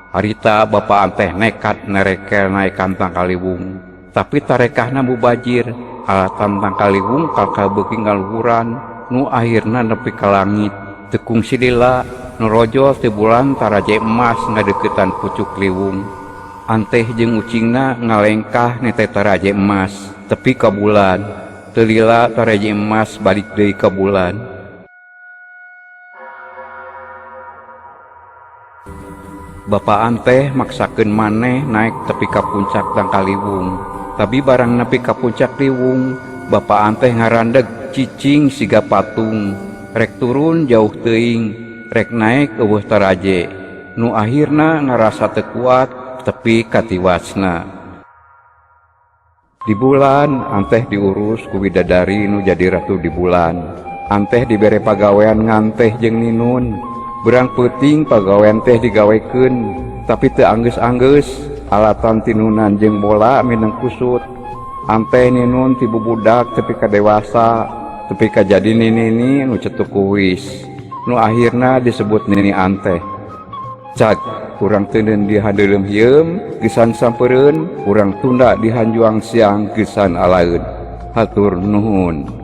Harita bapaan teh nekat nerekel naik kantang kaliwung, tapi tarekahna mubajir alatan tang kaliwung kakal beuki ngaluhuran nu akhirna nepi ka langit. Tekung silila nu rojol ti bulan taraje emas ngadeukeutan pucuk liwung. Anteh jeung ucingna ngalengkah nete taraje emas tepi ka bulan. Teu lila taraje emas balik deui ka bulan. Bapaan teh maksakeun maneh naik tepi ka puncak tang kaliwung. Tapi barang nepi ka puncak liwung, bapaan teh ngarandeg cicing siga patung. Rek turun jauh teuing, rek naik eueuh taraje. Nu akhirna ngarasa teu kuat tepi ka tiwasna. Di bulan anteh diurus ku bidadari nu jadi ratu di bulan. Anteh dibere pagawean nganteh jeung ninun. Berang peuting pagawean teh digawekeun, tapi teu anggeus-anggeus. Alatan tinunan jeung bola mineng kusut. Anteh ninun ti bubudak tepi ka dewasa, tepi ka jadi nini nu cetuk kuwis. Nu akhirna disebut nini anteh. Cag, urang teu neun dihandeulem hieum gesan sampeureun, urang tunda dihanjuang siang gesan alaeun. Hatur nuhun.